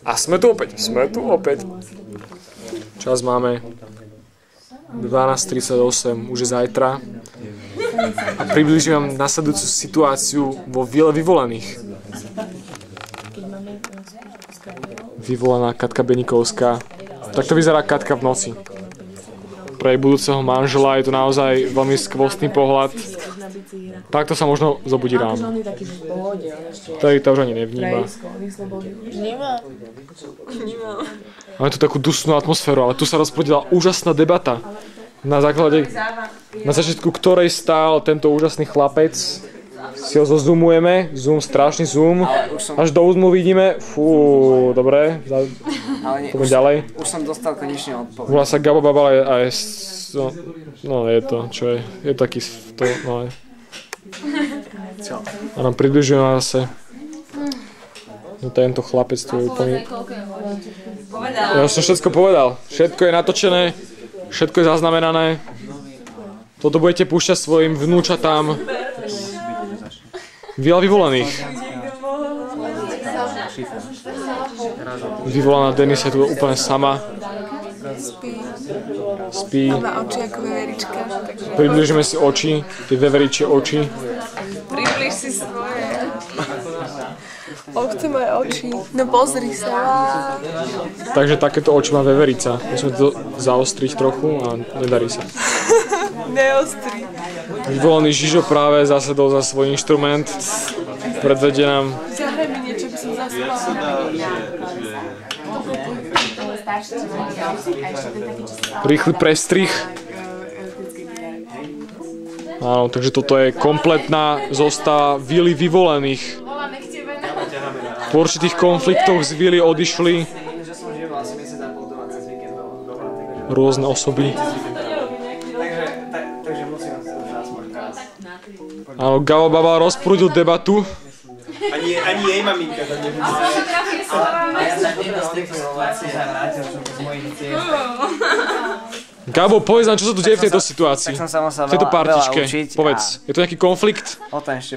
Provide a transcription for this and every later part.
A sme tu opäť. Čas máme 12:38, už je zajtra. A približujem nasledujúcu situáciu vo Vile vyvolaných. Vyvolaná Katka Benikovská. Takto vyzerá Katka v noci. Pre jej budúceho manžela je to naozaj veľmi skvostný pohľad. Takto sa možno zobudí ráno. Tady to už ani nevníma. Máme tu takú dusnú atmosféru, ale tu sa rozprudila úžasná debata. Na začiatku ktorej stál tento úžasný chlapec. Si ho zozoomujeme, strašný zoom. Až do úzmu vidíme. Fú, dobre. Poďme ďalej. Už som dostal konečne odpoveď. Volá sa Gabo Babal a je... No je to, čo je? Je taký... No je. A nám približujeme zase. No tento chlapec tu je úplne... Ja som všetko povedal. Všetko je natočené. Všetko je zaznamenané. Toto budete púšťať svojim vnúčatám. Vila vyvolaných. Vyvolaná Denis je tu úplne sama. Spí. Má oči ako veverička. Približíme si oči, tie veveričie oči. Približ si svoje. Chce moje oči. No pozri sa. Takže takéto oči má veverica. Musíme to zaostriť trochu a nedarí sa. Neostri. Vyvolaný Žižo práve zasedol za svoj inštrument. Predvedie nám... Zahraj mi niečo, by som zaspala. Rýchly prestrih. Áno, takže toto je kompletná zostava Vily vyvolených. Po určitých konfliktoch z Vily odišli rôzne osoby. Áno, Gabo Babal rozprúdil debatu. Ani jej maminka tam nebude. Gabo, povedz nám, čo sa tu deje v tejto situácii. V tejto partičke. Povedz, je to nejaký konflikt?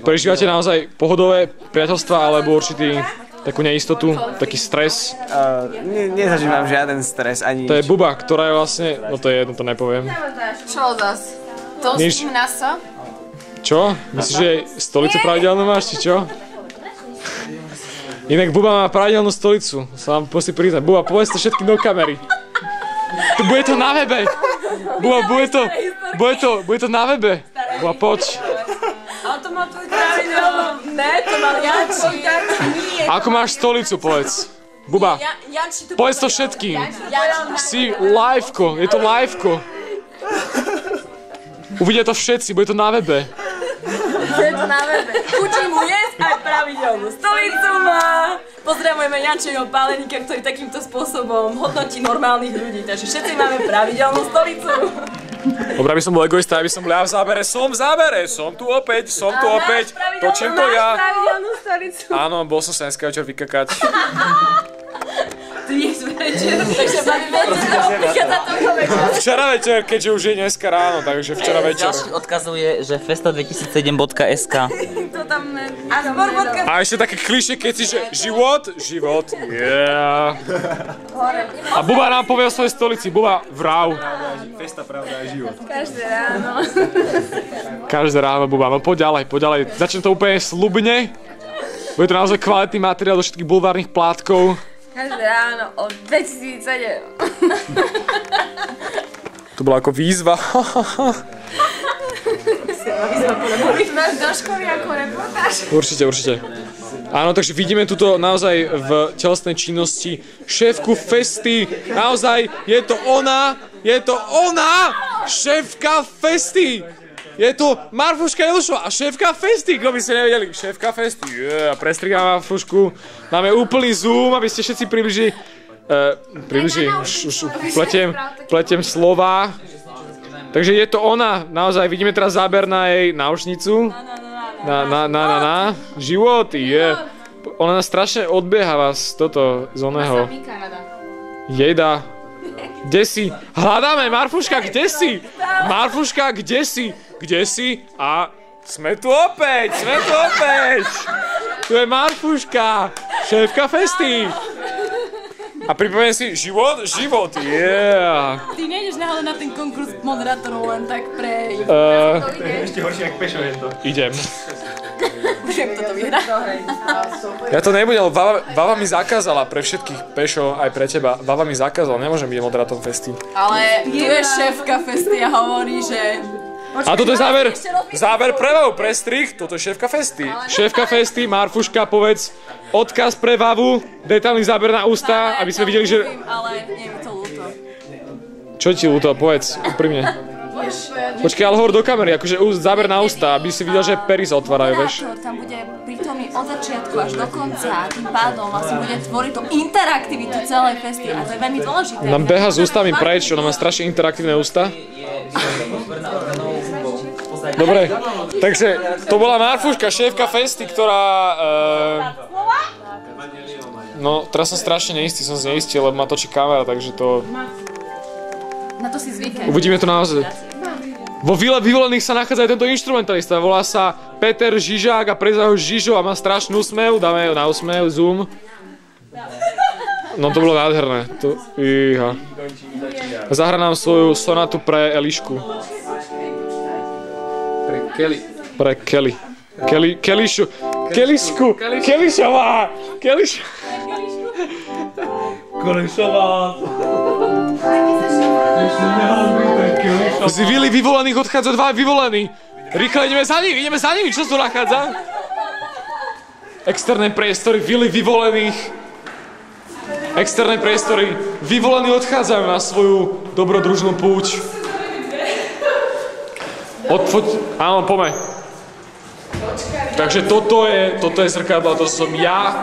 Prežívate naozaj pohodové priateľstva alebo určitý takú neistotu, taký stres? Nezažívam žiaden stres ani nič. To je Buba, ktorá je vlastne, no to je jedno, to nepoviem. Čo zas? To s tým nasa? Čo? Myslíš, že stolicu pravidelnú máš, či čo? Inak Buba má pravidelnú stolicu, sa vám musí priznať. Buba, povedz to všetkým do kamery. Bude to na webe. Buba, bude to na webe. Buba, poď. Ale to má tvoj pravidelnú. Ne, to mal Janči. Ako máš stolicu, povedz. Buba, povedz to všetkým. Si liveko, je to liveko. Uvidia to všetci, bude to na webe. Bude to na webe. Učí mu jesť aj pravidelnú stolicu má. Pozdravujeme Jančiho Páleníka, ktorý takýmto spôsobom hodnotí normálnych ľudí. Takže všetci máme pravidelnú stolicu. Dobre, aby som bol egoista, aby som bol ja v zábere. Som v zábere, som tu opäť. Točím to ja. Pravidelnú stolicu. Áno, bol som sa dneska večer vykakať. Dnes večer, takže bavíme sa prichádzať toho večera. Včera večer, keďže už je dneska ráno, takže včera večer. Ďalší odkazuje, že festa2007.sk. To tam ne... A zbor.sk. A ešte také klišé, keď si, že život, yeah. A Buba nám povie o svojej stolici, Buba, vrav. Festa, pravda a život. Každé ráno. Každé ráno, Buba, no poď ďalej. Začnem to úplne slubne. Bude to naozaj kvalitný materiál do všetkých bulvárnych plátkov. Každé ráno od 2007. To bola ako výzva. Máš do školy ako reportáž? Určite. Áno, takže vidíme tuto naozaj v telesnej činnosti šéfku festy. Naozaj, je to ona, šéfka festy. Je tu Marfuška Jelušová a šéfka festy, kto by ste nevedeli. Šéfka festy, prestrihám Marfušku. Máme úplný zoom, aby ste všetci približili. Už pletiem slova. Takže je to ona, naozaj, vidíme teraz záber na jej náušnicu. Život, je. Ona nás strašne odbieha vás, toto, z oného. Jejda. Kde si? Hľadáme, Marfuška, kde si? Marfuška, kde si? Kde si? A sme tu opäť! Tu je Marfuška! Šéfka Festy! A pripomeň si, život, yeah! Ty nejdeš náhodou na ten konkurs moderátorov len tak pre... Ešte horšie, jak Pešo je to. Idem. Už jak toto vyhrá. Ja to nebudem, lebo Vava mi zakázala pre všetkých, Pešo, aj pre teba. Vava mi zakázala, nemôžem byť moderátorom Festy. Ale tu je šéfka Festy a hovorí, že... A toto je záver pre Vavu, pre strich, toto je šéfka Festy. Šéfka Festy, Marfuška, povedz odkaz pre Vavu, detailný záber na ústa, aby sme videli, že... Ale nie je mi to ľúto. Čo ti ľúto, povedz, úprimne. Počkaj, ale hovor do kamery, akože záber na ústa, aby si videl, že pery sa otvárajú, vieš. Tam bude prítomný od začiatku až do konca a tým pádom vlastne bude tvoriť tú interaktivitu celej Festy a to je veľmi dôležité. Nám beha s ústami preč, ona má strašne interaktívne ústa. Dobre, takže to bola Marfuška, šéfka Festy, ktorá... No, teraz som strašne neistý, som zneistil, lebo ma točí kamera, takže to... Na to si zvykaj. Uvidíme to naozaj. Vo Vile vyvolených sa nachádza aj tento inštrumentalista, volá sa Peter Žižák a prezá ho Žižo a má strašnú úsmev, dáme na úsmev, zoom. No to bolo nádherné, to... Iha. Zahrá nám svoju sonátu pre Elišku. Pre Kelly. Kellyšu. Kellyšku. Kellyšová. Kellyšová. Z Vily vyvolených odchádza 2 vyvolení. Rýchle ideme za nimi, čo sa tu nachádza? Externé priestory Vily vyvolených. Externé priestory vyvolení odchádzajú na svoju dobrodružnú púť. Áno, poďme. Takže toto je zrkadlo, to som ja.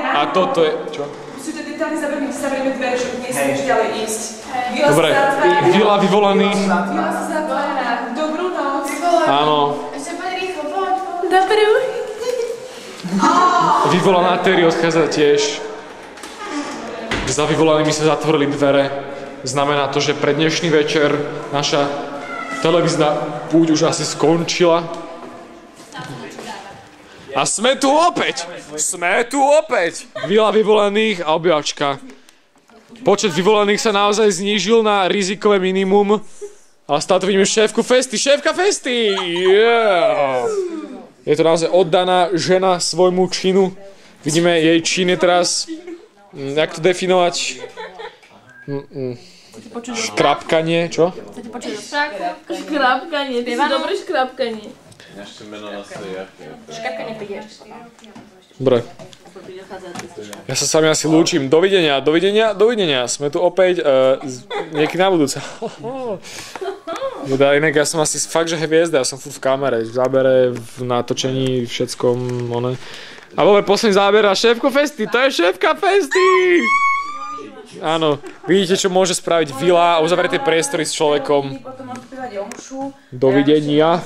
A toto je... Čo? Musíte detálne zavrieme dvere, že nesmieš ďalej ísť. Dobre, Vila vyvolených. Vila sa zatvára. Dobrú noc. Áno. Ešte poď rýchlo, poď. Dobrú. Vyvolaná Terry odchádza tiež. Za vyvolanými sa zatvorili dvere. Znamená to, že pre dnešný večer naša televízna púť už asi skončila. A sme tu opäť! Vila vyvolených a obývačka. Počet vyvolených sa naozaj znížil na rizikové minimum. Ale stále tu vidíme šéfku Festy. Šéfka Festy! Yeah! Je to naozaj oddaná žena svojmu činu. Vidíme, jej čin je teraz... Jak to definovať? Škrapkanie, čo? Chcete počuť Škrapkanie, ty si dobré škrapkanie. Škrapkanie príde. Dobre. Ja sa s vami asi lúčim. Dovidenia. Sme tu opäť niekedy na budúce. Inak ja som asi fakt, že hviezda. Ja som furt v kamere, v zábere, v natočení, všetkom. A dobre, posledný záber na šéfku Festy. To je šéfka Festy! Áno, vidíte, čo môže spraviť Vila a uzavrieť tie priestory s človekom. Dovidenia.